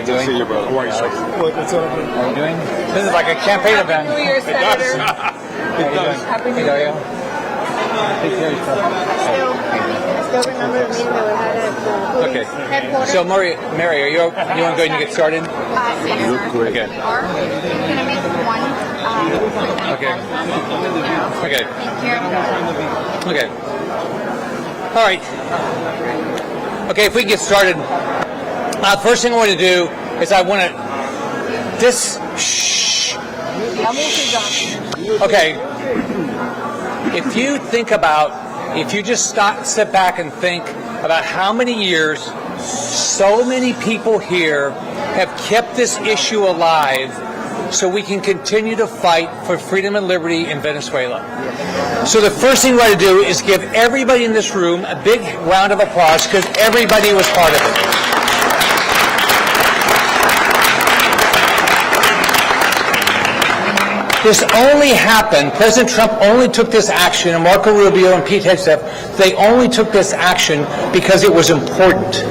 you doing? See you, brother. How are you, sir? What's up? How are you doing? This is like a campaign event. Happy New Year, Senator. It does. Happy New Hey, Year. Dario. Take care of yourself. Still remember the meeting that we had at the police headquarters? So, Mary, are you want to go ahead and get started? Yes, look sir. great. Okay. We are going to make one. Okay. Okay. Thank you. Okay. All right. Okay, if we get started, first thing I want to do is I want to shh. Okay. If you think about, if you just sit back and think about how many years so many people here have kept this issue alive so we can continue to fight for freedom and liberty in Venezuela. So the first thing we want to do is give everybody in this room a big round of applause because everybody was part of it. This only happened, President Trump only took this action, and Marco Rubio and Pete Hegseth, they only took this action because it was important.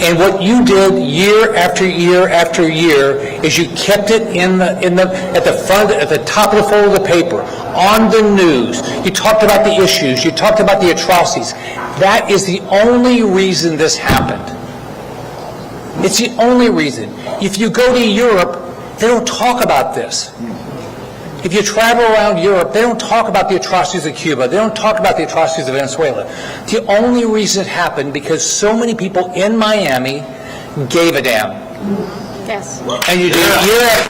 And what you did year after year after year is you kept it at the front, at the top of the fold of the paper, on the news. You talked about the issues. You talked about the atrocities. That is the only reason this happened. It's the only reason. If you go to Europe, they don't talk about this. If you travel around Europe, they don't talk about the atrocities of Cuba. They don't talk about the atrocities of Venezuela. The only reason it happened because so many people in Miami gave a damn. Yes. And you do it year after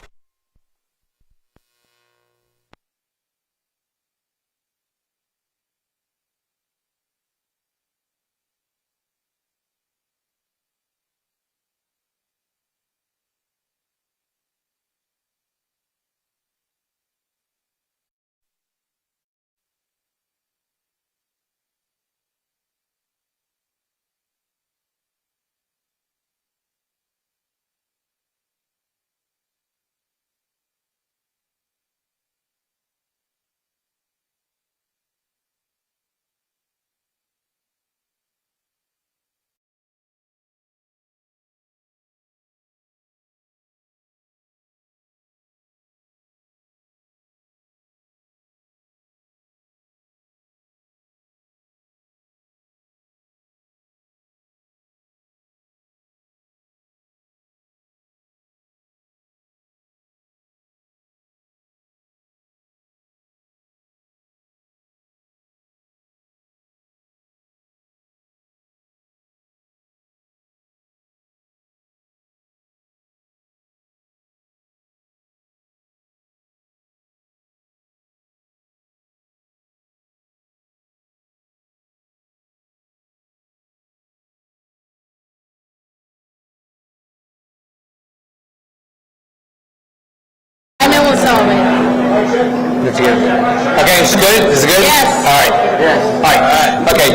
That's good. Okay, it's good? Is it good? Yes. All right. Yes. All right. Okay.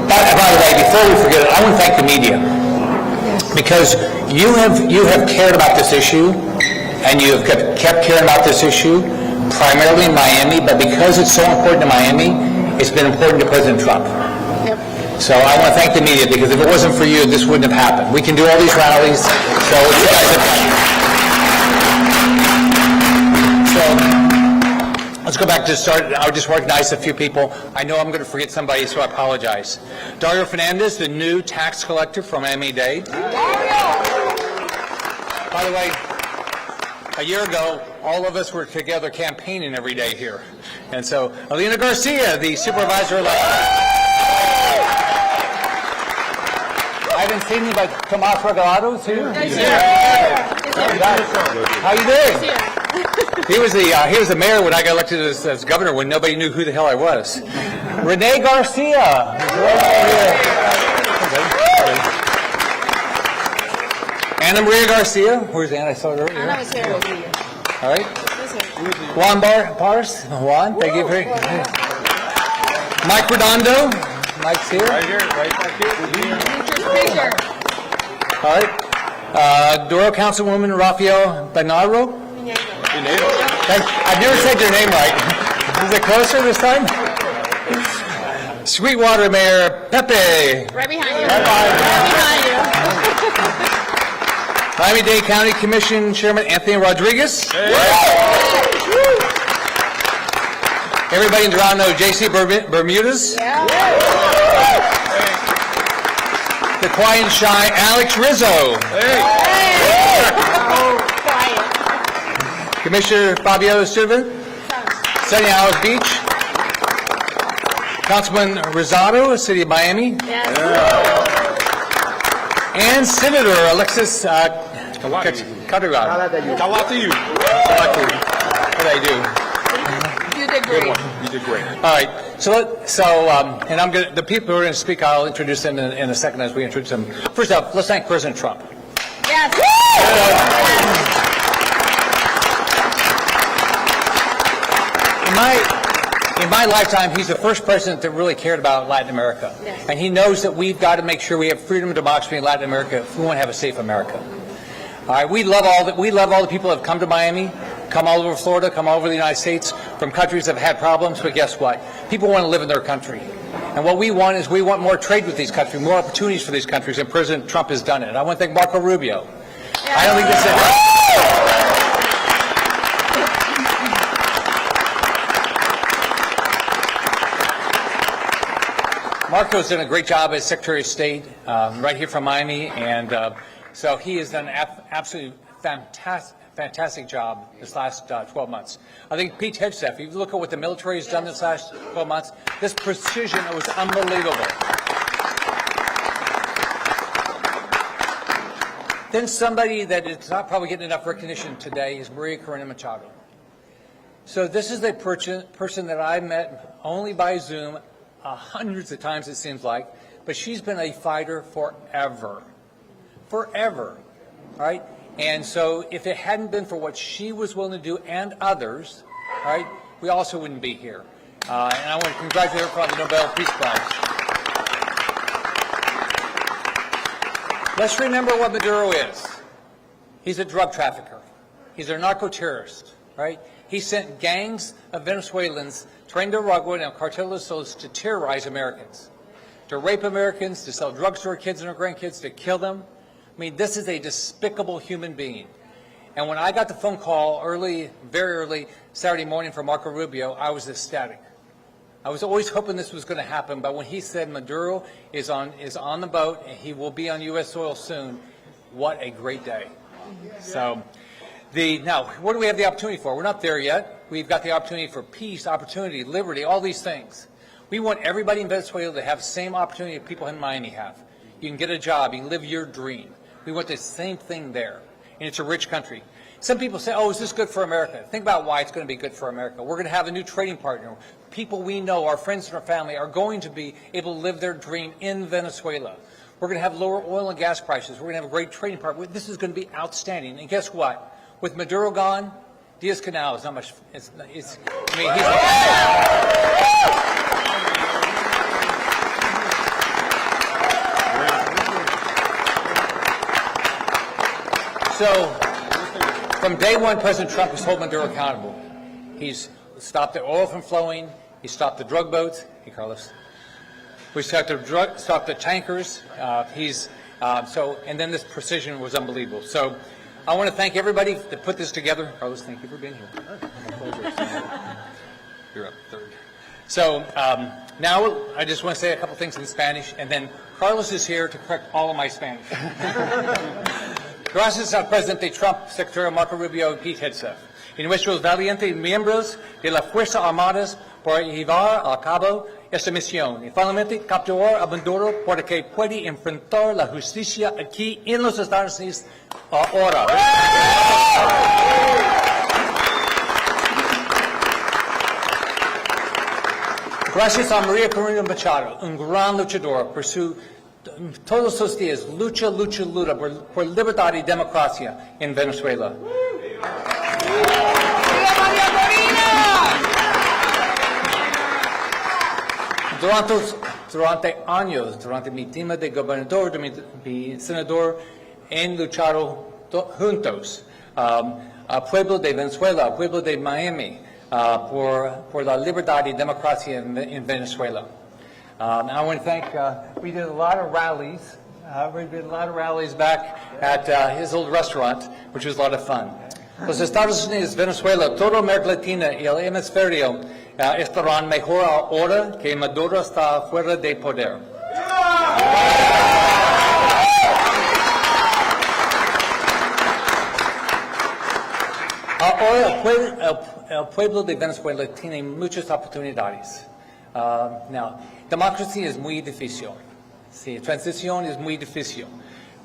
By the way, before we forget it, I want to thank the media because you have cared about this issue and you have kept caring about this issue primarily in Miami, but because it's so important to Miami, it's been important to President Trump. Yep. So I want to thank the media because if it wasn't for you, this wouldn't have happened. We can do all these rallies, so you guys have done it. Let's go back to the start. I just recognize a few people. I know I'm going to forget somebody, so I apologize. Dario Fernandez, the new tax collector from Miami-Dade. By the way, a year ago, all of us were together campaigning every day here. And so, Alina Garcia, the supervisor elect. I haven't seen you, but Tomas Regalado's here. How you doing? He was the mayor when I got elected as governor when nobody knew who the hell I was. Rene Garcia. Ana Maria Garcia. Where's Anna? I saw her earlier. Anna was here. All right. Juan Pars. Juan, thank you very much. Mike Redondo. Mike's here. Right here, right back here. All right. Doro Councilwoman Rafael Banaro. I've never said your name right. Is it closer this time? Sweetwater Mayor Pepe. Right behind you. Right behind you. Right behind you. Miami-Dade County Commission Chairman Anthony Rodriguez. Everybody in Toronto, J.C. Bermudez. The quiet and shy Alex Rizzo. Commissioner Fabio Silva, Sunny Isles Beach. Councilman Rosado, City of Miami. And Senator Alexis Carterado. How did I do? You did great. You did great. All right. And I'm going to, the people who are going to speak, I'll introduce them in a second as we introduce them. First up, let's thank President Trump. Yes. In my lifetime, he's the first president that really cared about Latin America. Yes. And he knows that we've got to make sure we have freedom and democracy in Latin America if we want to have a safe America. All right, we love all the people that have come to Miami, come all over Florida, come all over the United States, from countries that have had problems, but guess what? People want to live in their country. And what we want is we want more trade with these countries, more opportunities for these countries, and President Trump has done it. I want to thank Marco Rubio. Yeah. I don't think this is... Marco's done a great job as Secretary of State right here from Miami, and so he has done an absolutely fantastic job this last 12 months. I think Pete Hegseth, if you look at what the military has done this last 12 months, this precision was unbelievable. Then somebody that is not probably getting enough recognition today is Maria Corina Machado. So this is a person that I met only by Zoom hundreds of times, it seems like, but she's been a fighter forever. Forever, all right? And so if it hadn't been for what she was willing to do and others, all right, we also wouldn't be here. And I want to congratulate her for the Nobel Peace Prize. Let's remember what Maduro is. He's a drug trafficker. He's a narco-terrorist, right? He sent gangs of Venezuelans trained to Uruguay and Cartel de Solos to terrorize Americans, to rape Americans, to sell drugs to our kids and our grandkids, to kill them. I mean, this is a despicable human being. And when I got the phone call very early Saturday morning from Marco Rubio, I was ecstatic. I was always hoping this was going to happen, but when he said Maduro is on the boat and he will be on U.S. soil soon, what a great day. So, now, what do we have the opportunity for? We're not there yet. We've got the opportunity for peace, opportunity, liberty, all these things. We want everybody in Venezuela to have the same opportunity that people in Miami have. You can get a job. You can live your dream. We want the same thing there. And it's a rich country. Some people say, oh, is this good for America? Think about why it's going to be good for America. We're going to have a new trading partner. People we know, our friends and our family, are going to be able to live their dream in Venezuela. We're going to have lower oil and gas prices. We're going to have a great trading partner. This is going to be outstanding. And guess what? With Maduro gone, Diaz-Canal is not much. I mean, So, from day one, President Trump has held Maduro accountable. He's stopped the oil from flowing. He stopped the drug boats. Hey, Carlos. We stopped the tankers. And then this precision was unbelievable. So, I want to thank everybody that put this together. Carlos, thank you for being here. You're up third. So now I just want to say a couple things in Spanish, and then Carlos is here to correct all of my Spanish. Gracias al Presidente Trump, Secretario Marco Rubio y Pete Hegseth, y nuestros valientes miembros de las Fuerzas Armadas por llevar a cabo esta misión y finalmente capturar a Maduro para que pueda enfrentar la justicia aquí en los Estados Unidos ahora. Gracias a María Corina Machado, un gran luchador por todos los días, lucha por libertad y democracia en Venezuela. Durante años, durante mi tema de gobernador, de mi senador, han luchado juntos al pueblo de Venezuela, al pueblo de Miami, por la libertad y democracia en Venezuela. I want to thank, we did a lot of rallies We did a lot of rallies back at his old restaurant, which was a lot of fun. Los Estados Unidos, Venezuela, toda América Latina y el hemisferio estarán mejor ahora que Maduro está fuera de poder. Ahora el pueblo de Venezuela tiene muchas oportunidades. Now, democracia es muy difícil. Sí, transición es muy difícil.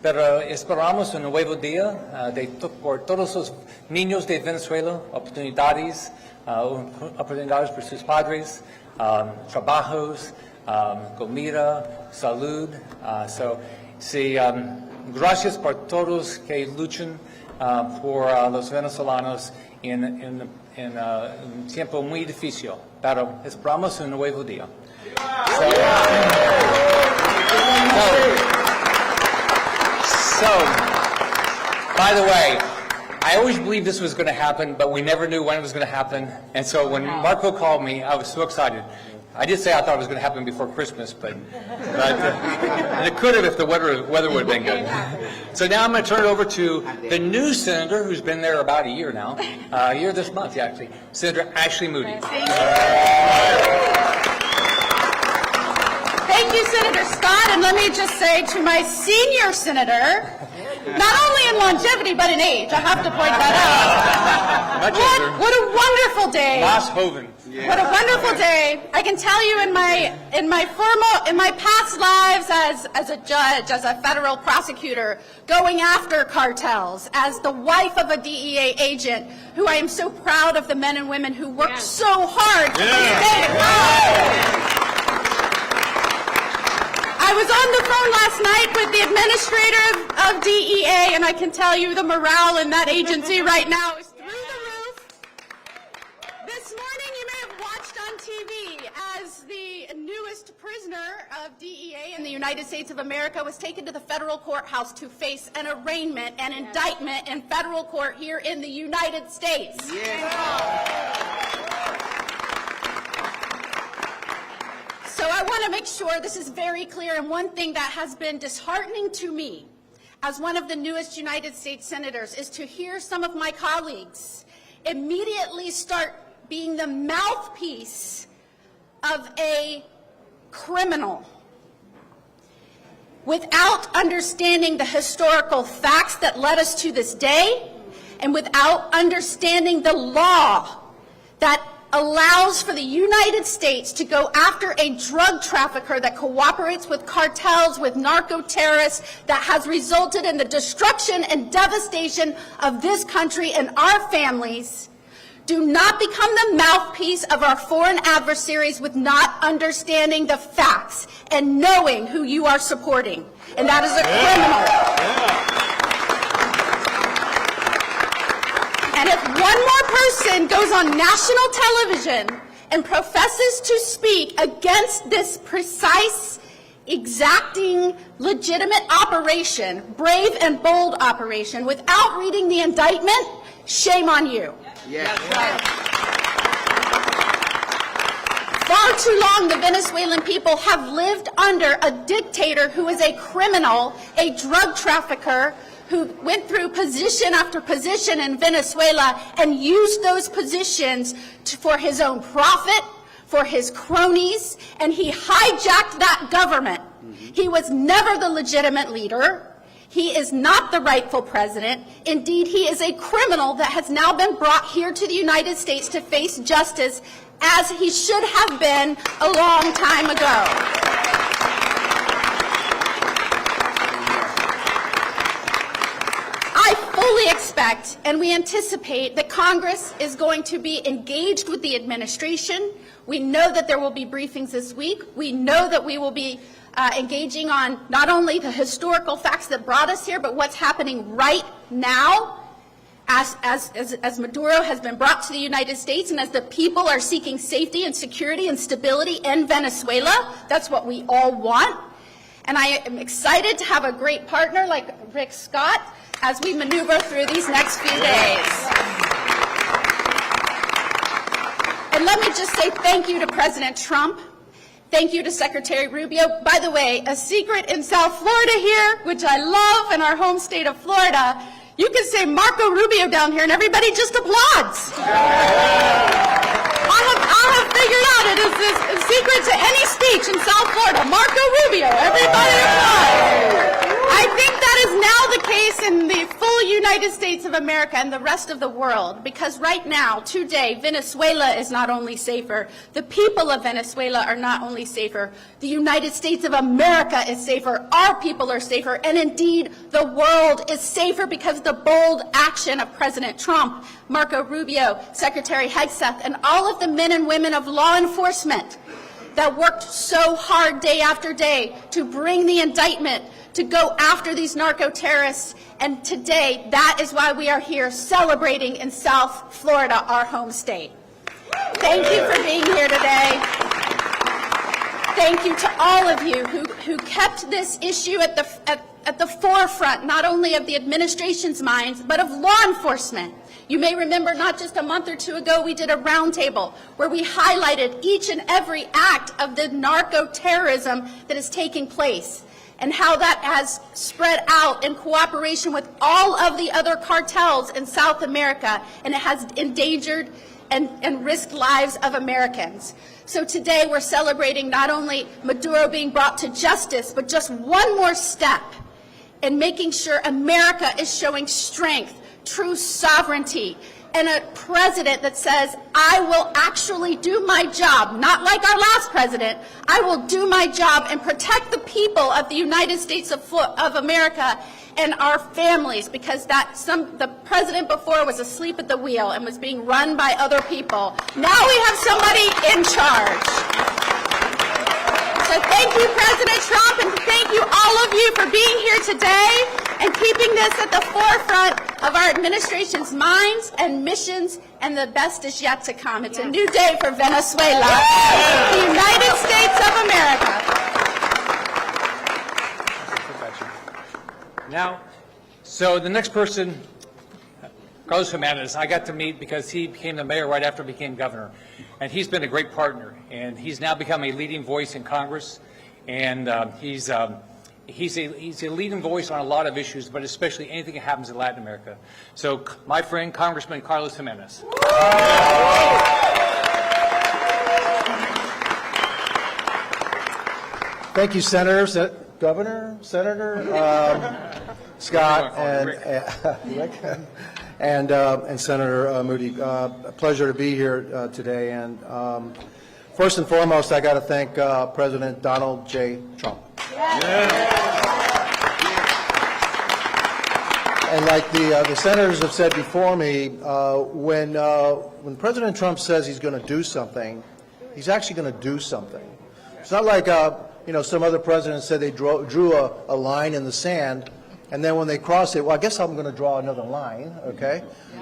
Pero esperamos un nuevo día por todos los niños de Venezuela, oportunidades por sus padres, trabajos, comida, salud. Gracias por todos que luchan por los venezolanos en un tiempo muy difícil. Pero esperamos un nuevo día. So, by the way, I always believed this was going to happen, but we never knew when it was going to happen. And so when Marco called me, I was so excited. I did say I thought it was going to happen before Christmas, but and it could have if the weather would have been good. So now I'm going to turn it over to the new senator, who's been there about a year now, a year this month, actually, Senator Ashley Moody. Thank you, Senator Scott, and let me just say to my senior senator, not only in longevity but in age, I have to point that out. What a wonderful day! What a wonderful day! I can tell you, in my past lives as a judge, as a federal prosecutor, going after cartels, as the wife of a DEA agent, who I am so proud of the men and women who worked so hard to stay. I was on the phone last night with the administrator of DEA, and I can tell you the morale in that agency right now is through the roof. This morning you may have watched on TV as the newest prisoner of DEA in the United States of America was taken to the federal courthouse to face an arraignment and indictment in federal court here in the United States. So I want to make sure this is very clear, and one thing that has been disheartening to me as one of the newest United States senators is to hear some of my colleagues immediately start being the mouthpiece of a criminal without understanding the historical facts that led us to this day, and without understanding the law that allows for the United States to go after a drug trafficker that cooperates with cartels, with narco-terrorists, that has resulted in the destruction and devastation of this country and our families. Do not become the mouthpiece of our foreign adversaries with not understanding the facts and knowing who you are supporting. And that is a criminal. And if one more person goes on national television and professes to speak against this precise, exacting, legitimate operation, brave and bold operation, without reading the indictment, shame on you. Yes. Far too long, the Venezuelan people have lived under a dictator who is a criminal, a drug trafficker, who went through position after position in Venezuela and used those positions for his own profit, for his cronies, and he hijacked that government. He was never the legitimate leader. He is not the rightful president. Indeed, he is a criminal that has now been brought here to the United States to face justice, as he should have been a long time ago. I fully expect and we anticipate that Congress is going to be engaged with the administration. We know that there will be briefings this week. We know that we will be engaging on not only the historical facts that brought us here, but what's happening right now as Maduro has been brought to the United States and as the people are seeking safety and security and stability in Venezuela. That's what we all want. And I am excited to have a great partner like Rick Scott as we maneuver through these next few days. And let me just say thank you to President Trump Thank you to Secretary Rubio. By the way, a secret in South Florida here, which I love in our home state of Florida, you can say Marco Rubio down here and everybody just applauds. I have figured out it is a secret to any speech in South Florida. Marco Rubio, everybody applauds. I think that is now the case in the full United States of America and the rest of the world, because right now, today, Venezuela is not only safer, the people of Venezuela are not only safer, the United States of America is safer, our people are safer, and indeed, the world is safer because of the bold action of President Trump, Marco Rubio, Secretary Hegseth, and all of the men and women of law enforcement that worked so hard day after day to bring the indictment, to go after these narco-terrorists. And today, that is why we are here celebrating in South Florida, our home state. Thank you for being here today. Thank you to all of you who kept this issue at the forefront, not only of the administration's minds, but of law enforcement. You may remember not just a month or two ago, we did a roundtable where we highlighted each and every act of the narco-terrorism that is taking place, and how that has spread out in cooperation with all of the other cartels in South America, and it has endangered and risked lives of Americans. So today we're celebrating not only Maduro being brought to justice, but just one more step in making sure America is showing strength, true sovereignty, and a president that says, I will actually do my job, not like our last president, I will do my job and protect the people of the United States of America and our families, because the president before was asleep at the wheel and was being run by other people. Now we have somebody in charge. So thank you, President Trump, and thank you all of you for being here today and keeping this at the forefront of our administration's minds and missions, and the best is yet to come. It's a new day for Venezuela, the United States of America. Now, so the next person, Carlos Gimenez, I got to meet because he became the mayor right after he became governor. And he's been a great partner. And he's now become a leading voice in Congress. And he's a leading voice on a lot of issues, but especially anything that happens in Latin America. So my friend, Congressman Carlos Gimenez. Thank you, Senator, Governor, Senator Scott, and Senator Moody. A pleasure to be here today. And first and foremost, I got to thank President Donald J. Trump. And like the senators have said before me, when President Trump says he's going to do something, he's actually going to do something. It's not like some other presidents said they drew a line in the sand, and then when they crossed it, well, I guess I'm going to draw another line, okay,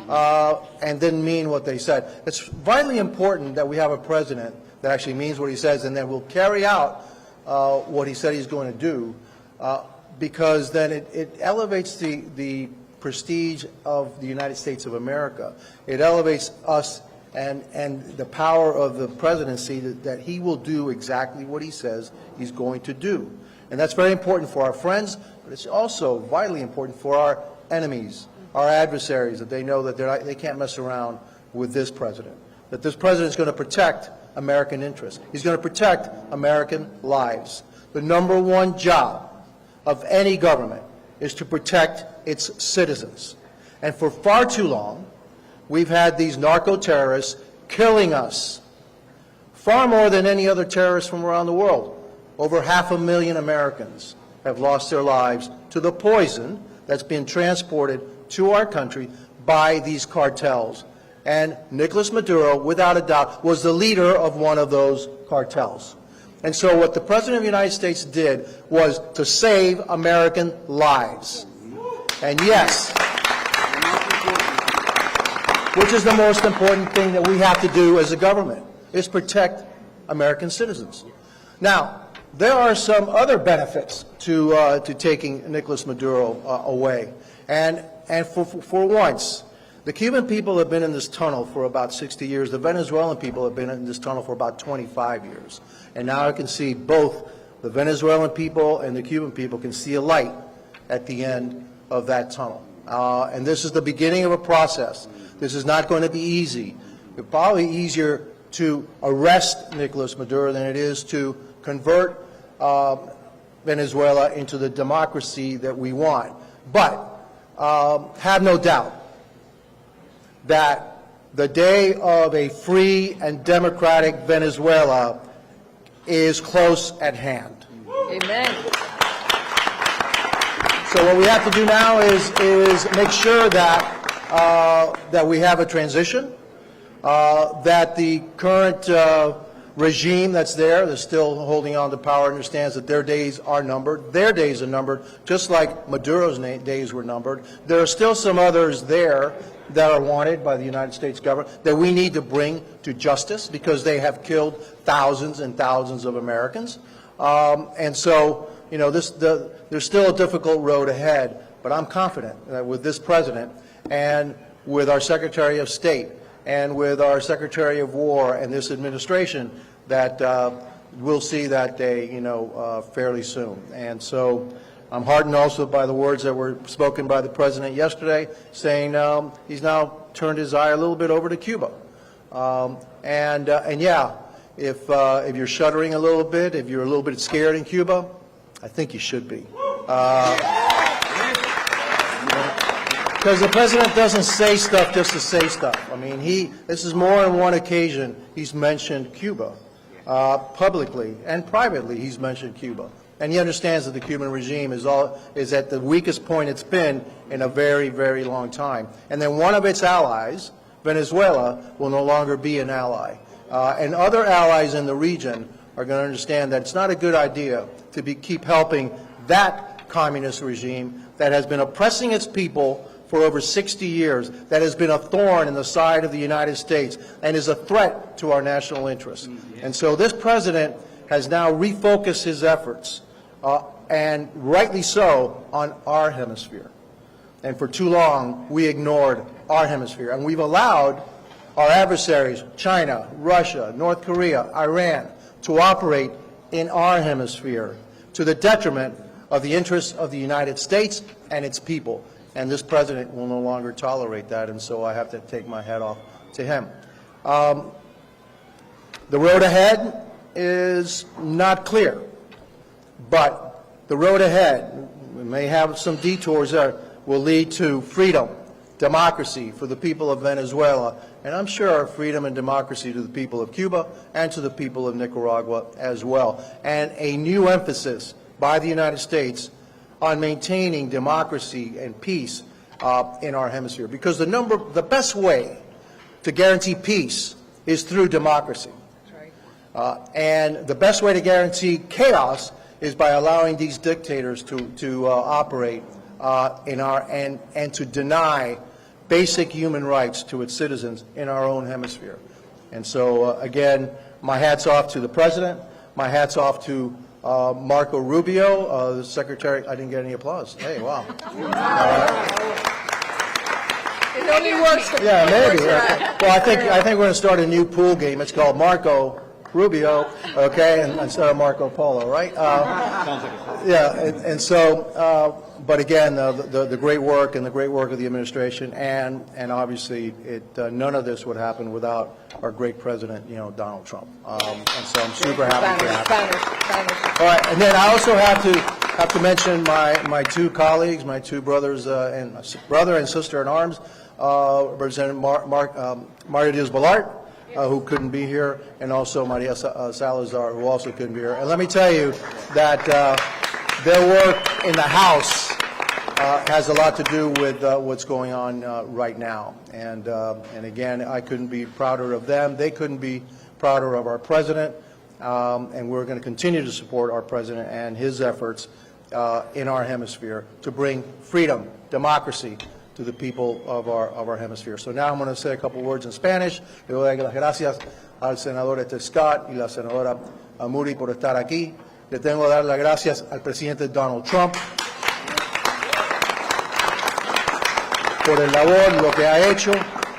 and didn't mean what they said. It's vitally important that we have a president that actually means what he says, and then will carry out what he said he's going to do, because then it elevates the prestige of the United States of America. It elevates us and the power of the presidency that he will do exactly what he says he's going to do. And that's very important for our friends, but it's also vitally important for our enemies, our adversaries, that they know that they can't mess around with this president, that this president is going to protect American interests. He's going to protect American lives. The number one job of any government is to protect its citizens. And for far too long, we've had these narco-terrorists killing us, far more than any other terrorists from around the world. Over 500,000 Americans have lost their lives to the poison that's been transported to our country by these cartels. And Nicolas Maduro, without a doubt, was the leader of one of those cartels. And so what the President of the United States did was to save American lives. And yes, which is the most important thing that we have to do as a government, is protect American citizens. Now, there are some other benefits to taking Nicolas Maduro away. And for once, The Cuban people have been in this tunnel for about 60 years. The Venezuelan people have been in this tunnel for about 25 years. And now I can see both the Venezuelan people and the Cuban people can see a light at the end of that tunnel. And this is the beginning of a process. This is not going to be easy. It's probably easier to arrest Nicolas Maduro than it is to convert Venezuela into the democracy that we want. But have no doubt that the day of a free and democratic Venezuela is close at hand. Amen. So what we have to do now is make sure that that we have a transition, that the current regime that's there, that's still holding on to power, understands that their days are numbered. Their days are numbered, just like Maduro's days were numbered. There are still some others there that are wanted by the United States government that we need to bring to justice because they have killed thousands and thousands of Americans. And so, you know, there's still a difficult road ahead, but I'm confident that with this president and with our Secretary of State and with our Secretary of War and this administration that we'll see that day, you know, fairly soon. And so I'm heartened also by the words that were spoken by the President yesterday, saying he's now turned his eye a little bit over to Cuba. And yeah, if you're shuddering a little bit, if you're a little bit scared in Cuba, I think you should be. Because the President doesn't say stuff just to say stuff. I mean, this is more than one occasion he's mentioned Cuba. Publicly and privately he's mentioned Cuba. And he understands that the Cuban regime is at the weakest point it's been in a very, very long time. And then one of its allies, Venezuela, will no longer be an ally. And other allies in the region are going to understand that it's not a good idea to keep helping that communist regime that has been oppressing its people for over 60 years, that has been a thorn in the side of the United States and is a threat to our national interests. And so this president has now refocused his efforts, and rightly so, on our hemisphere. And for too long, we ignored our hemisphere. And we've allowed our adversaries, China, Russia, North Korea, Iran, to operate in our hemisphere to the detriment of the interests of the United States and its people. And this president will no longer tolerate that, and so I have to take my hat off to him. The road ahead is not clear, but the road ahead, we may have some detours there, will lead to freedom, democracy for the people of Venezuela, and I'm sure freedom and democracy to the people of Cuba and to the people of Nicaragua as well, and a new emphasis by the United States on maintaining democracy and peace in our hemisphere. Because the best way to guarantee peace is through democracy. And the best way to guarantee chaos is by allowing these dictators to operate and to deny basic human rights to its citizens in our own hemisphere. And so, again, my hat's off to the President. My hat's off to Marco Rubio, the Secretary. I didn't get any applause. Hey, wow. It only works. Yeah, maybe. Well, I think we're going to start a new pool game. It's called Marco Rubio, okay, instead of Marco Polo, right? Yeah, and so, but again, the great work and the great work of the administration, and obviously, none of this would happen without our great president, Donald Trump. And so I'm super happy for that. All right, and then I also have to mention my two colleagues, my two brothers brother and sister in arms, Representative Mario Diaz-Balart, who couldn't be here, and also Maria Salazar, who also couldn't be here. And let me tell you that their work in the House has a lot to do with what's going on right now. And again, I couldn't be prouder of them. They couldn't be prouder of our president. And we're going to continue to support our president and his efforts in our hemisphere to bring freedom, democracy to the people of our hemisphere. So now I'm going to say a couple words in Spanish. Le doy las gracias al senador Scott y la senadora Moody por estar aquí. Le tengo que dar las gracias al presidente Donald Trump. por el labor, lo que ha hecho,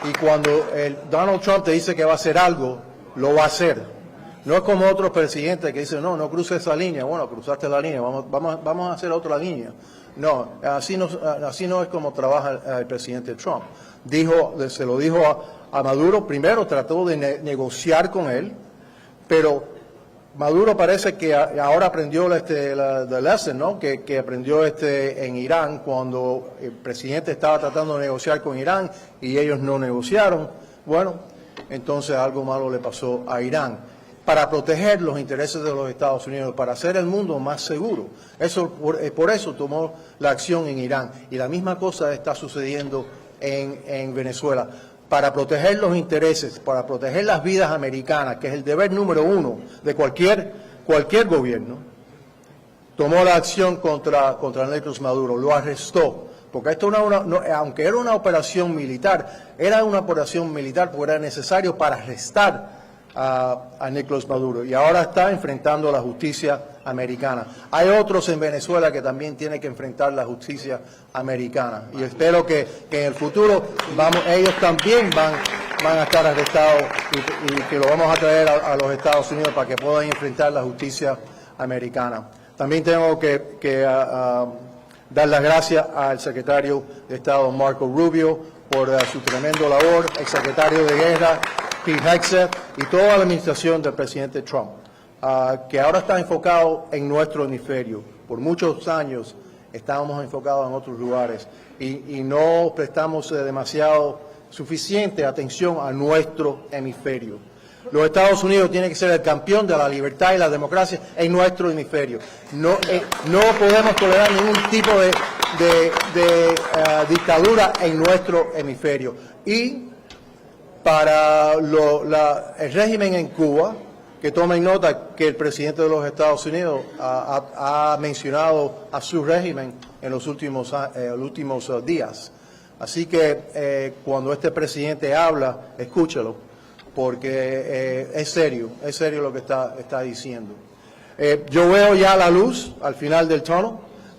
y cuando Donald Trump te dice que va a hacer algo, lo va a hacer. No es como otros presidentes que dicen, no cruces esa línea. Bueno, cruzaste la línea, vamos a hacer otra línea. No, así no es como trabaja el presidente Trump. Se lo dijo a Maduro, primero trató de negociar con él, pero Maduro parece que ahora aprendió la lesson, ¿no? Que aprendió en Irán cuando el presidente estaba tratando de negociar con Irán y ellos no negociaron. Bueno, entonces algo malo le pasó a Irán. Para proteger los intereses de los Estados Unidos, para hacer el mundo más seguro. Por eso tomó la acción en Irán. Y la misma cosa está sucediendo en Venezuela. Para proteger los intereses, para proteger las vidas americanas, que es el deber número uno de cualquier gobierno, tomó la acción contra Nicolás Maduro, lo arrestó. Porque esto aunque era una operación militar porque era necesario para arrestar a Nicolás Maduro, y ahora está enfrentando la justicia americana. Hay otros en Venezuela que también tienen que enfrentar la justicia americana, y espero que en el futuro ellos también van a estar arrestados y que lo vamos a traer a los Estados Unidos para que puedan enfrentar la justicia americana. También tengo que dar las gracias al secretario de Estado Marco Rubio por su tremendo labor, el secretario de Guerra Pete Hegseth y toda la administración del presidente Trump, que ahora está enfocado en nuestro hemisferio. Por muchos años estábamos enfocados en otros lugares y no prestamos suficiente atención a nuestro hemisferio. Los Estados Unidos tienen que ser el campeón de la libertad y la democracia en nuestro hemisferio. No podemos tolerar ningún tipo de dictadura en nuestro hemisferio. Y para el régimen en Cuba, que tomen nota que el presidente de los Estados Unidos ha mencionado a su régimen en los últimos días. Así que cuando este presidente habla, escúchalo, porque es serio lo que está diciendo. Yo veo ya la luz al final del túnel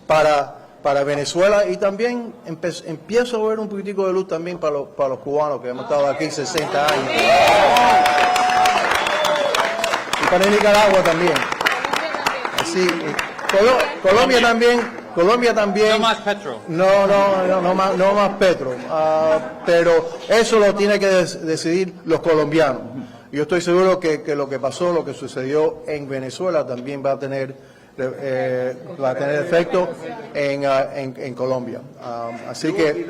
para Venezuela, y también empiezo a ver un poquitico de luz también para los cubanos que hemos estado aquí 60 años. Y para Nicaragua también. Así, Colombia también. No más petro. No más petro. Pero eso lo tienen que decidir los colombianos. Yo estoy seguro que lo que sucedió en Venezuela también va a tener efecto en Colombia. Así que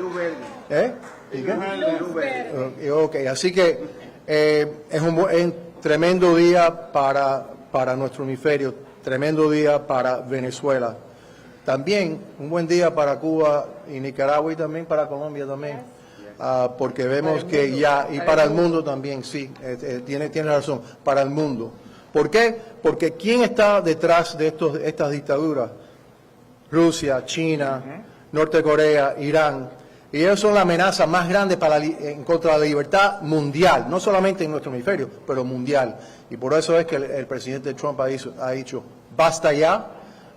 así que es un tremendo día para nuestro hemisferio, tremendo día para Venezuela. También un buen día para Cuba y Nicaragua, y también para Colombia también. Porque vemos que y para el mundo también, sí, tiene razón, para el mundo. ¿Por qué? Porque ¿quién está detrás de estas dictaduras? Rusia, China, Norte Corea, Irán. Y ellos son la amenaza más grande en contra de la libertad mundial, no solamente en nuestro hemisferio, pero mundial. Y por eso es que el presidente Trump ha dicho, basta ya,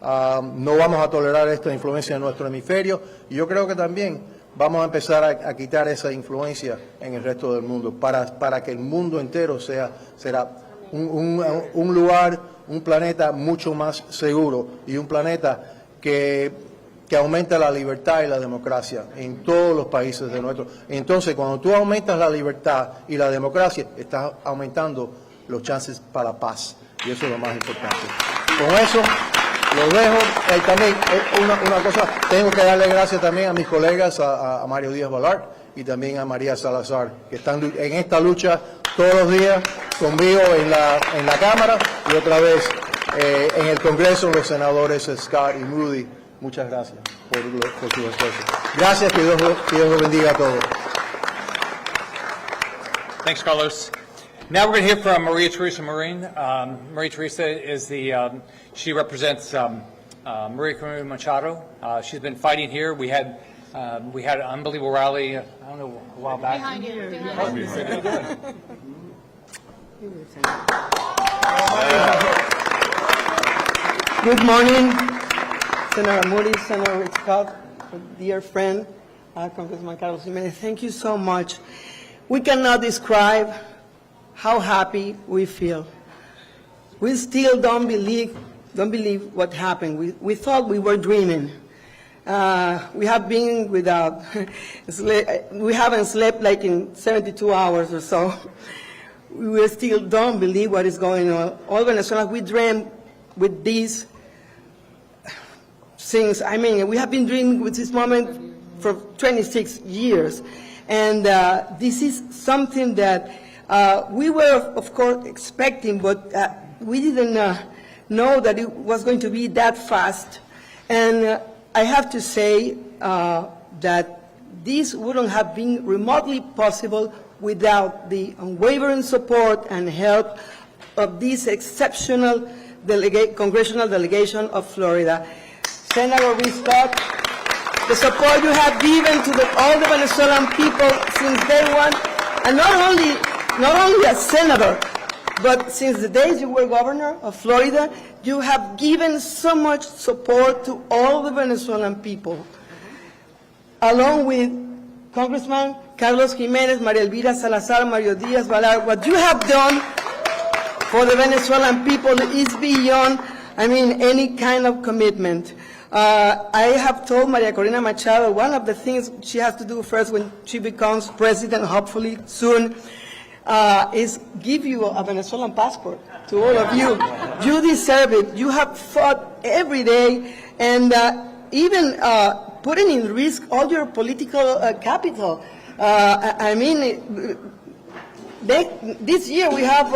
no vamos a tolerar esta influencia en nuestro hemisferio. Y yo creo que también vamos a empezar a quitar esa influencia en el resto del mundo, para que el mundo entero será un lugar, un planeta mucho más seguro, y un planeta que aumenta la libertad y la democracia en todos los países de nuestro. Entonces, cuando tú aumentas la libertad y la democracia, estás aumentando los chances para la paz, y eso es lo más importante. Con eso lo dejo. También una cosa, tengo que darle gracias también a mis colegas, a Mario Díaz Balart y también a María Salazar, que están en esta lucha todos los días conmigo en la Cámara, y otra vez en el Congreso, los senadores Scott y Moody. Muchas gracias por su esfuerzo. Gracias, que Dios los bendiga a todos. Thanks, Carlos. Now we're going to hear from Maria Teresa Marin. Maria Teresa is she represents Maria Corina Machado. She's been fighting here. We had an unbelievable rally, I don't know, a while back. Behind you. Good morning, Senator Moody, Senator Scott, dear friend. Congressman Carlos Gimenez. Thank you so much. We cannot describe how happy we feel. We still don't believe what happened. We thought we were dreaming. We have been without, we haven't slept like in 72 hours or so. We still don't believe what is going on. All Venezuelans, we dream with these things. I mean, we have been dreaming with this moment for 26 years. And this is something that we were, of course, expecting, but we didn't know that it was going to be that fast. And I have to say that this wouldn't have been remotely possible without the unwavering support and help of this exceptional congressional delegation of Florida. Senator Reed Scott, the support you have given to all the Venezuelan people since day one, and not only as senator, but since the days you were governor of Florida, you have given so much support to all the Venezuelan people. Along with Congressman Carlos Gimenez, Maria Elvira Salazar, Mario Diaz-Balart, what you have done for the Venezuelan people is beyond, any kind of commitment. I have told Maria Corina Machado one of the things she has to do first when she becomes president, hopefully soon, is give you a Venezuelan passport to all of you. You deserve it. You have fought every day and even putting in risk all your political capital. This year we have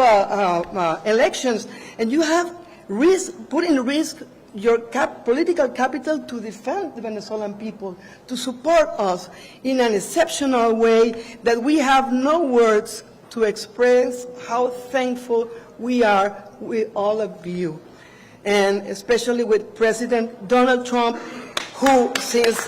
elections, and you have put in risk your political capital to defend the Venezuelan people, to support us in an exceptional way that we have no words to express how thankful we are with all of you, and especially with President Donald Trump, who since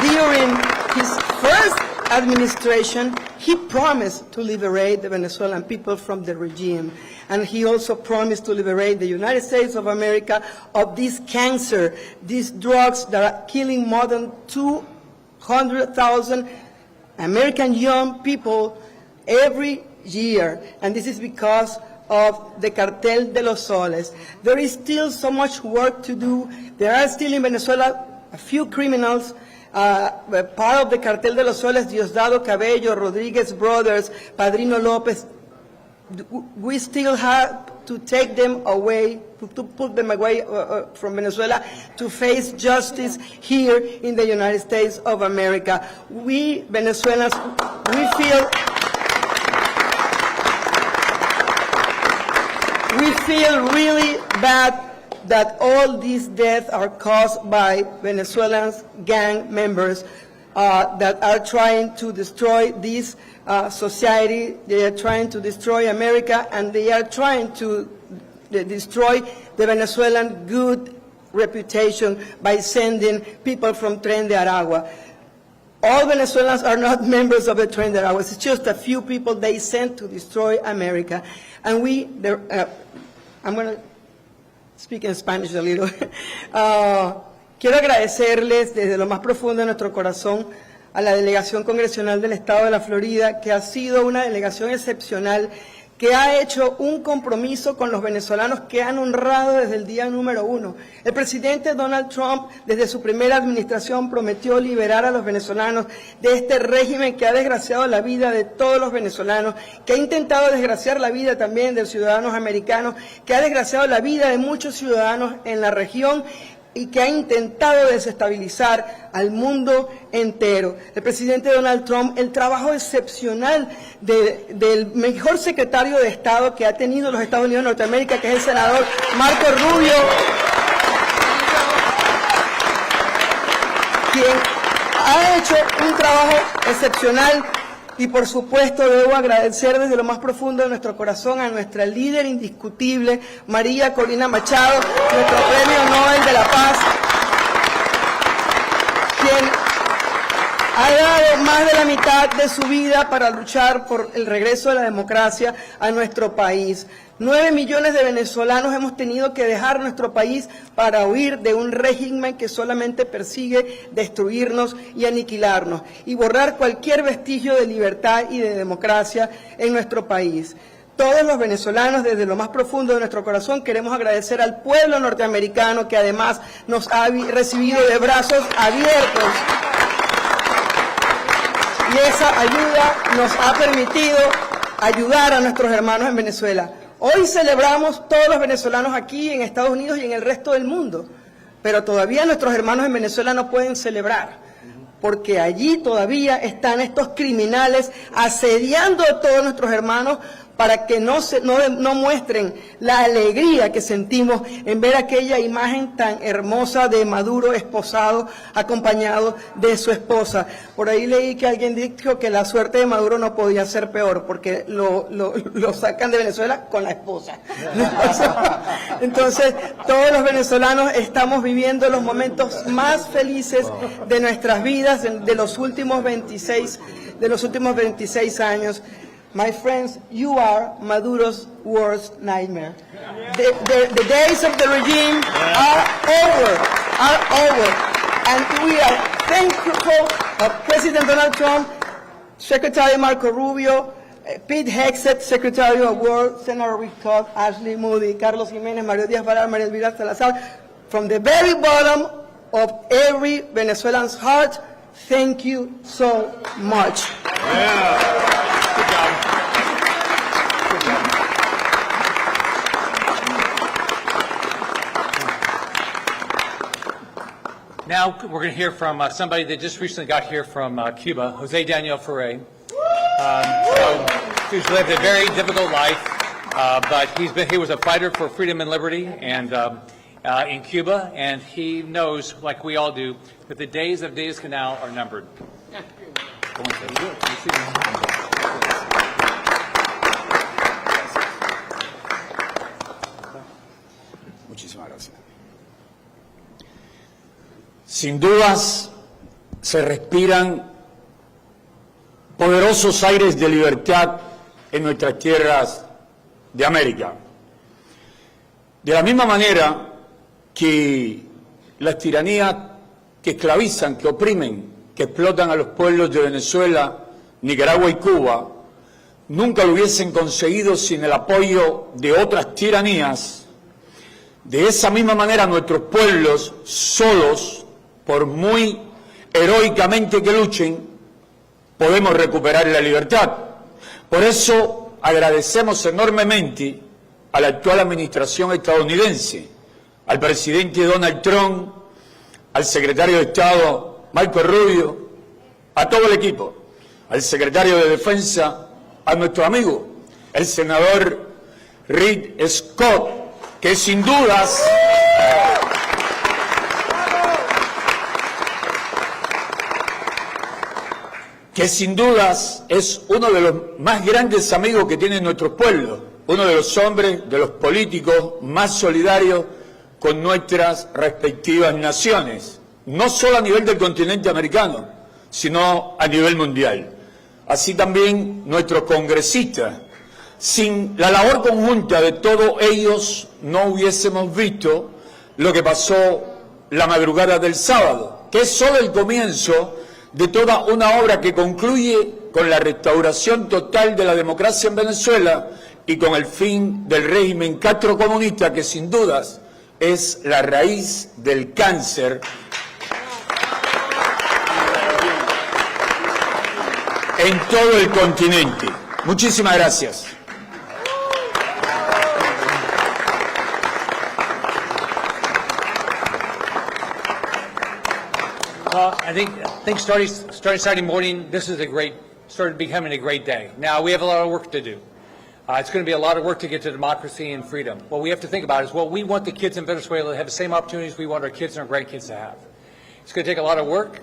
during his first administration, he promised to liberate the Venezuelan people from the regime. And he also promised to liberate the United States of America of this cancer, these drugs that are killing more than 200,000 American young people every year. And this is because of the Cartel de los Soles. There is still so much work to do. There are still in Venezuela a few criminals, part of the Cartel de los Soles, Diosdado Cabello, Rodriguez brothers, Padrino Lopez. We still have to take them away, to put them away from Venezuela to face justice here in the United States of America. We Venezuelans, we feel really bad that all these deaths are caused by Venezuelans gang members that are trying to destroy this society. They are trying to destroy America, and they are trying to destroy the Venezuelan good reputation by sending people from Tren de Aragua. All Venezuelans are not members of the Tren de Aragua. It's just a few people they sent to destroy America. And I'm going to speak in Spanish a little. Quiero agradecerles desde lo más profundo de nuestro corazón a la delegación congresional del Estado de la Florida, que ha sido una delegación excepcional, que ha hecho un compromiso con los venezolanos que han honrado desde el día número 1. El presidente Donald Trump, desde su primera administración, prometió liberar a los venezolanos de este régimen que ha desgraciado la vida de todos los venezolanos, que ha intentado desgraciar la vida también de los ciudadanos americanos, que ha desgraciado la vida de muchos ciudadanos en la región y que ha intentado desestabilizar al mundo entero. El presidente Donald Trump, el trabajo excepcional del mejor secretario de Estado que ha tenido los Estados Unidos de Norteamérica, que es el senador Marco Rubio, quien ha hecho un trabajo excepcional. Y por supuesto debo agradecer desde lo más profundo de nuestro corazón a nuestra líder indiscutible, María Corina Machado, nuestro Premio Nobel de la Paz, quien ha dado más de la mitad de su vida para luchar por el regreso de la democracia a nuestro país. 9 millones de venezolanos hemos tenido que dejar nuestro país para huir de un régimen que solamente persigue destruirnos y aniquilarnos y borrar cualquier vestigio de libertad y de democracia en nuestro país. Todos los venezolanos, desde lo más profundo de nuestro corazón, queremos agradecer al pueblo norteamericano que además nos ha recibido de brazos abiertos. Y esa ayuda nos ha permitido ayudar a nuestros hermanos en Venezuela. Hoy celebramos todos los venezolanos aquí en Estados Unidos y en el resto del mundo, pero todavía nuestros hermanos en Venezuela no pueden celebrar, porque allí todavía están estos criminales asediando a todos nuestros hermanos para que no muestren la alegría que sentimos en ver aquella imagen tan hermosa de Maduro esposado, acompañado de su esposa. Por ahí leí que alguien dijo que la suerte de Maduro no podía ser peor, porque lo sacan de Venezuela con la esposa. Entonces, todos los venezolanos estamos viviendo los momentos más felices de nuestras vidas, de los últimos 26 años. My friends, you are Maduro's worst nightmare. The days of the regime are over. And we are thankful of President Donald Trump, Secretary Marco Rubio, Pete Hegseth, Secretary of War, Senator Rick Scott, Ashley Moody, Carlos Gimenez, Mario Díaz-Balart, María Elvira Salazar. From the very bottom of every Venezuelan's heart, thank you so much. Yeah. Good job. Good job. Now we're going to hear from somebody that just recently got here from Cuba, Jose Daniel Ferrer. He's lived a very difficult life, but he was a fighter for freedom and liberty and in Cuba, and he knows, like we all do, that the days of Diaz-Canal are numbered. Muchísimas gracias. Sin dudas, se respiran poderosos aires de libertad en nuestras tierras de América. De la misma manera que las tiranías que esclavizan, que oprimen, que explotan a los pueblos de Venezuela, Nicaragua y Cuba, nunca lo hubiesen conseguido sin el apoyo de otras tiranías. De esa misma manera nuestros pueblos, solos, por muy heroicamente que luchen, podemos recuperar la libertad. Por eso agradecemos enormemente a la actual administración estadounidense, al presidente Donald Trump, al secretario de Estado Marco Rubio, a todo el equipo, al secretario de Defensa, a nuestro amigo, el senador Rick Scott, que sin dudas es uno de los más grandes amigos que tienen nuestros pueblos, uno de los hombres, de los políticos más solidarios con nuestras respectivas naciones, no solo a nivel del continente americano, sino a nivel mundial. Así también nuestros congresistas. Sin la labor conjunta de todos ellos no hubiésemos visto lo que pasó la madrugada del sábado, que es solo el comienzo de toda una obra que concluye con la restauración total de la democracia en Venezuela y con el fin del régimen castrocomunista, que sin dudas es la raíz del cáncer en todo el continente. Muchísimas gracias. I think starting Saturday morning, this is started becoming a great day. Now, we have a lot of work to do. It's going to be a lot of work to get to democracy and freedom. What we have to think about is, well, we want the kids in Venezuela to have the same opportunities we want our kids and our grandkids to have. It's going to take a lot of work.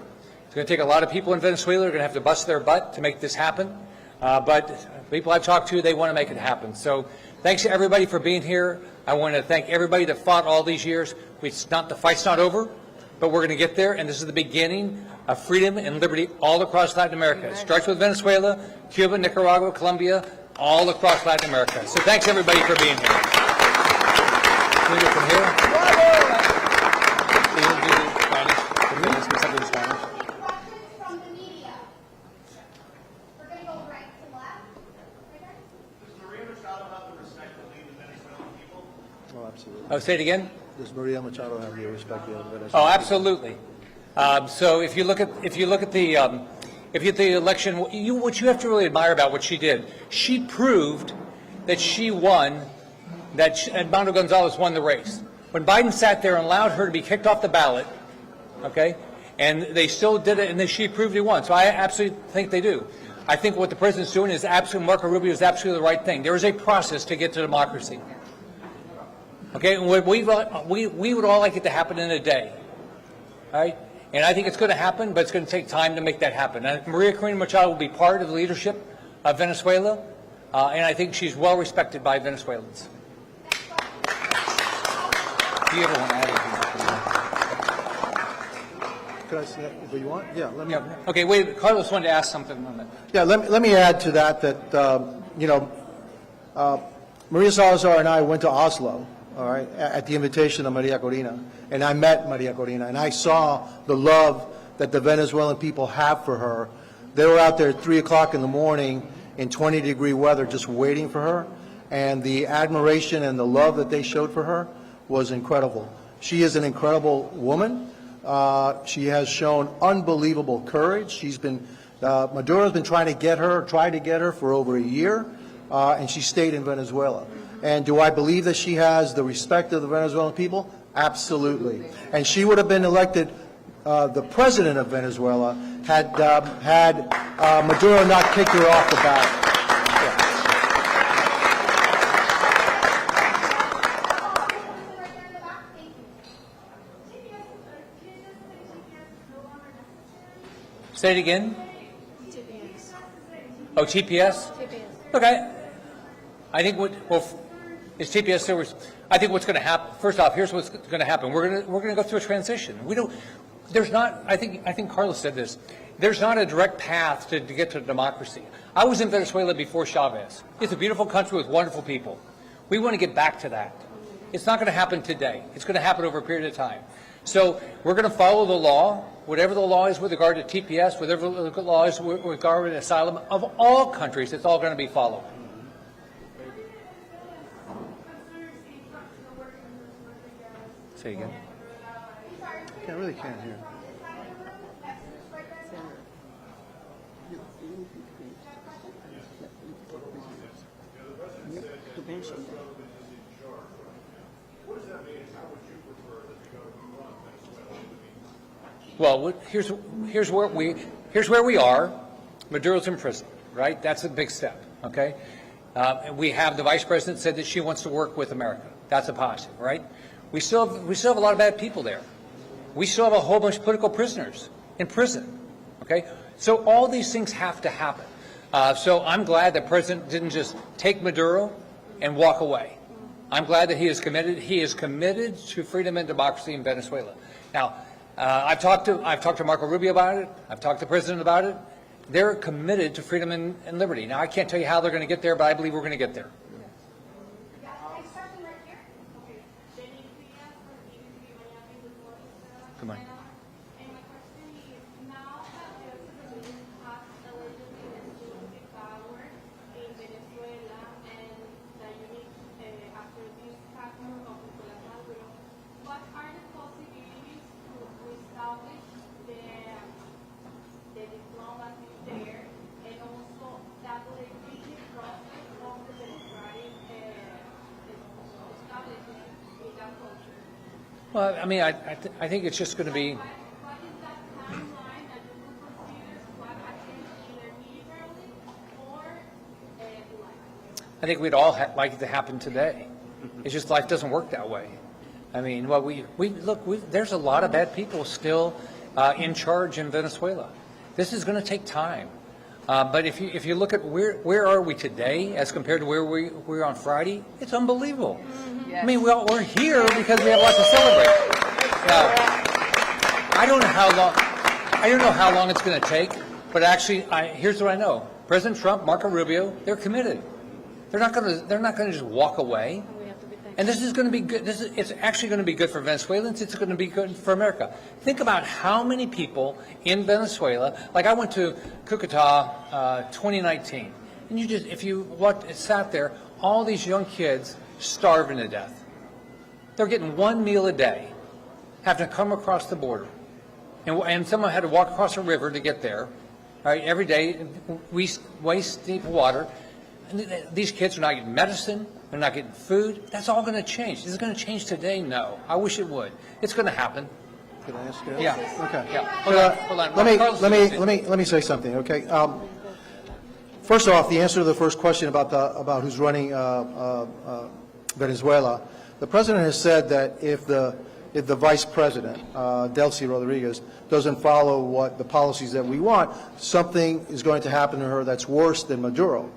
It's going to take a lot of people in Venezuela who are going to have to bust their butt to make this happen. But people I've talked to, they want to make it happen. So thanks to everybody for being here. I want to thank everybody that fought all these years. The fight's not over, but we're going to get there, and this is the beginning of freedom and liberty all across Latin America. It starts with Venezuela, Cuba, Nicaragua, Colombia, all across Latin America. So thanks everybody for being here. Can we go from here? So you'll do Spanish. Okay, let's get something in Spanish. Questions from the media? We're going to go right to left. Does Maria Machado have the respect to lead the Venezuelan people? Oh, absolutely. Oh, say it again. Does Maria Machado have the respect to the Venezuelan Oh, absolutely. So if you look at the election, what you have to really admire about what she did, she proved that she won, that Edmundo Gonzalez won the race. When Biden sat there and allowed her to be kicked off the ballot, okay, and they still did it, and then she proved he won. So I absolutely think they do. I think what the president's doing is absolutely, Marco Rubio is absolutely the right thing. There is a process to get to democracy. Okay, and we would all like it to happen in a day, all right? And I think it's going to happen, but it's going to take time to make that happen. And Maria Corina Machado will be part of the leadership of Venezuela, and I think she's well respected by Venezuelans. Do you ever want to add anything? Can I say that if you want? Yeah, let me. Yeah. Okay, wait, Carlos wanted to ask something on that. Yeah, let me add to that, Maria Salazar and I went to Oslo, all right, at the invitation of Maria Corina, and I met Maria Corina, and I saw the love that the Venezuelan people have for her. They were out there at 3 o'clock in the morning in 20-degree weather just waiting for her, and the admiration and the love that they showed for her was incredible. She is an incredible woman. She has shown unbelievable courage. She's been, Maduro's been tried to get her for over a year, and she stayed in Venezuela. And do I believe that she has the respect of the Venezuelan people? Absolutely. And she would have been elected the president of Venezuela had Maduro not kicked her off the ballot. Say it again. Oh, TPS? Okay. I think is TPS service. I think what's going to happen. First off, here's what's going to happen. We're going to go through a transition. There's not. I think Carlos said this. There's not a direct path to get to democracy. I was in Venezuela before Chavez. It's a beautiful country with wonderful people. We want to get back to that. It's not going to happen today. It's going to happen over a period of time. So we're going to follow the law, whatever the law is with regard to TPS, whatever the law is with regard to asylum of all countries. It's all going to be followed. Say again. I really can't hear. Well, here's where we are. Maduro's in prison, right? That's a big step. Okay. We have the vice president said that she wants to work with America. That's a positive, right? We still have a lot of bad people there. We still have a whole bunch of political prisoners in prison. Okay. So all these things have to happen. So I'm glad the president didn't just take Maduro and walk away. I'm glad that he is committed. He is committed to freedom and democracy in Venezuela. Now, I've talked to Marco Rubio about it. I've talked to the president about it. They're committed to freedom and liberty. Now, I can't tell you how they're going to get there, but I believe we're going to get there. Come on. Well, I mean, I think it's just going to be. I think we'd all like it to happen today. It's just life doesn't work that way. I mean, well, there's a lot of bad people still in charge in Venezuela. This is going to take time. But if you look at where are we today as compared to where we were on Friday, it's unbelievable. Yes. I mean, we're here because we have lots to celebrate. Now, I don't know how long. I don't know how long it's going to take, but actually, here's what I know. President Trump, Marco Rubio, they're committed. They're not going to just walk away. And this is going to be good. It's actually going to be good for Venezuelans. It's going to be good for America. Think about how many people in Venezuela, like I went to Cucuta 2019, and if you sat there, all these young kids starving to death. They're getting one meal a day, having to come across the border. And someone had to walk across a river to get there. Right? Every day, we waste deep water. And these kids are not getting medicine. They're not getting food. That's all going to change. Is it going to change today? No. I wish it would. It's going to happen. Can I ask you? Yeah. Okay. Yeah. Hold on. Let me say something. Okay. First off, the answer to the first question about who's running Venezuela, the president has said that if the vice president, Delcy Rodriguez, doesn't follow the policies that we want, something is going to happen to her that's worse than Maduro.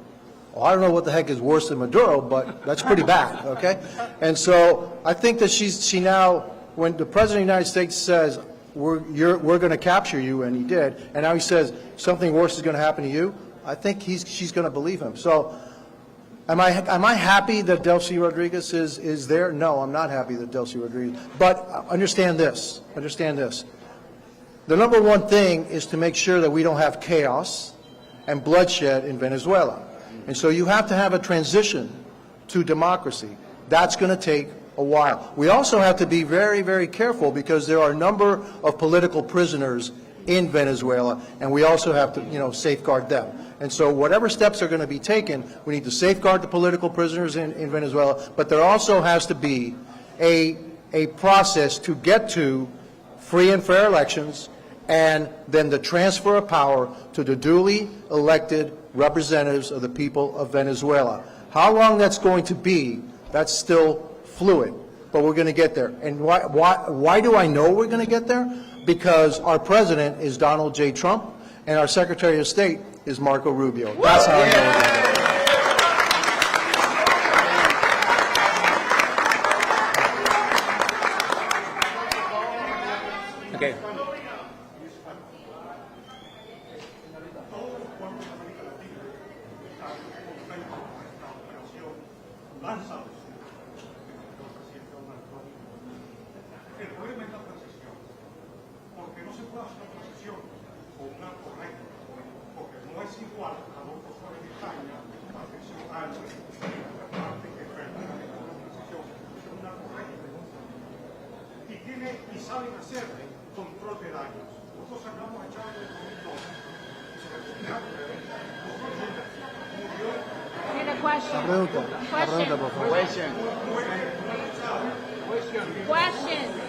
Well, I don't know what the heck is worse than Maduro, but that's pretty bad, okay? And so I think that she now, when the President of the United States says, we're going to capture you, and he did, and now he says something worse is going to happen to you, I think she's going to believe him. So am I happy that Delcy Rodriguez is there? No, I'm not happy that Delcy Rodriguez. But understand this. The number one thing is to make sure that we don't have chaos and bloodshed in Venezuela. And so you have to have a transition to democracy. That's going to take a while. We also have to be very, very careful because there are a number of political prisoners in Venezuela, and we also have to, safeguard them. And so whatever steps are going to be taken, we need to safeguard the political prisoners in Venezuela, but there also has to be a process to get to free and fair elections and then the transfer of power to the duly elected representatives of the people of Venezuela. How long that's going to be, that's still fluid, but we're going to get there. And why do I know we're going to get there? Because our president is Donald J. Trump, and our Secretary of State is Marco Rubio. That's how I know we're going to get there. Okay.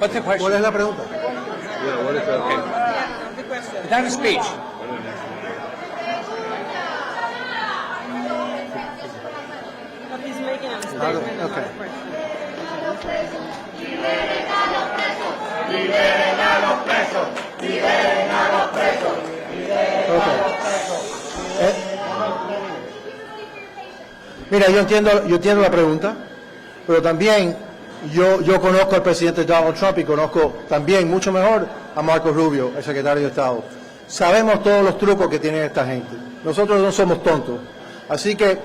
What's the question? ¿Cuál es la pregunta? It's not a speech. But he's making a statement. Okay. Mira, yo entiendo la pregunta, pero también yo conozco al presidente Donald Trump y conozco también mucho mejor a Marco Rubio, el secretario de Estado. Sabemos todos los trucos que tiene esta gente. Nosotros no somos tontos. Así que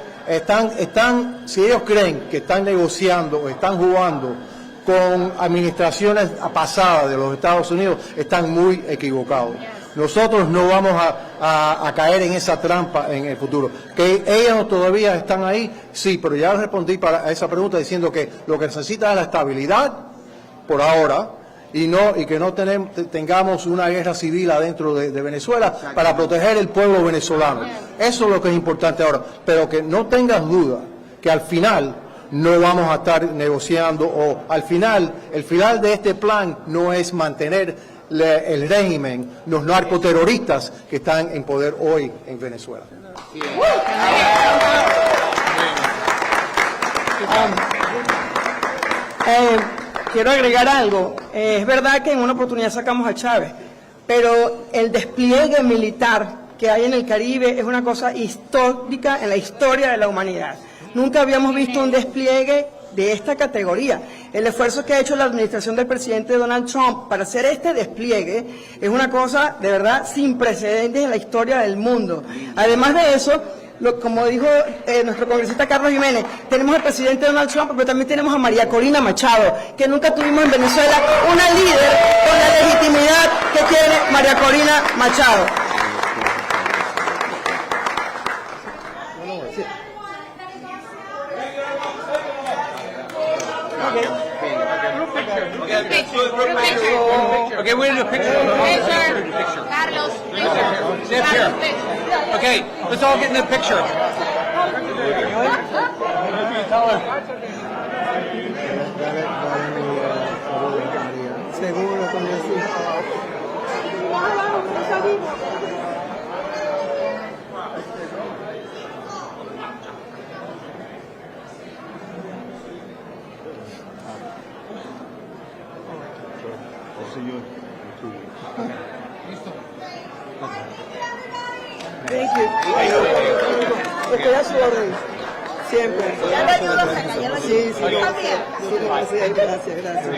si ellos creen que están negociando o están jugando con administraciones pasadas de los Estados Unidos, están muy equivocados. Nosotros no vamos a caer en esa trampa en el futuro. Que ellos todavía están ahí, sí, pero ya respondí a esa pregunta diciendo que lo que necesita es la estabilidad por ahora y que no tengamos una guerra civil adentro de Venezuela para proteger el pueblo venezolano. Eso es lo que es importante ahora, pero que no tengas duda que al final no vamos a estar negociando o al final, el final de este plan no es mantener el régimen, los narcoterroristas que están en poder hoy en Venezuela. Quiero agregar algo. Es verdad que en una oportunidad sacamos a Chávez, pero el despliegue militar que hay en el Caribe es una cosa histórica en la historia de la humanidad. Nunca habíamos visto un despliegue de esta categoría. El esfuerzo que ha hecho la administración del presidente Donald Trump para hacer este despliegue es una cosa de verdad sin precedentes en la historia del mundo. Además de eso, como dijo nuestro congresista Carlos Gimenez, tenemos al presidente Donald Trump, pero también tenemos a María Corina Machado, que nunca tuvimos en Venezuela una líder con la legitimidad que tiene María Corina Machado. Okay, we're going to do a picture. Carlos. Sit here. Okay, let's all get in the picture. Seguro, congresista. Thank you. Estoy a su orden. Siempre. Ya le ayudo, señor. Sí, sí. Gracias, gracias.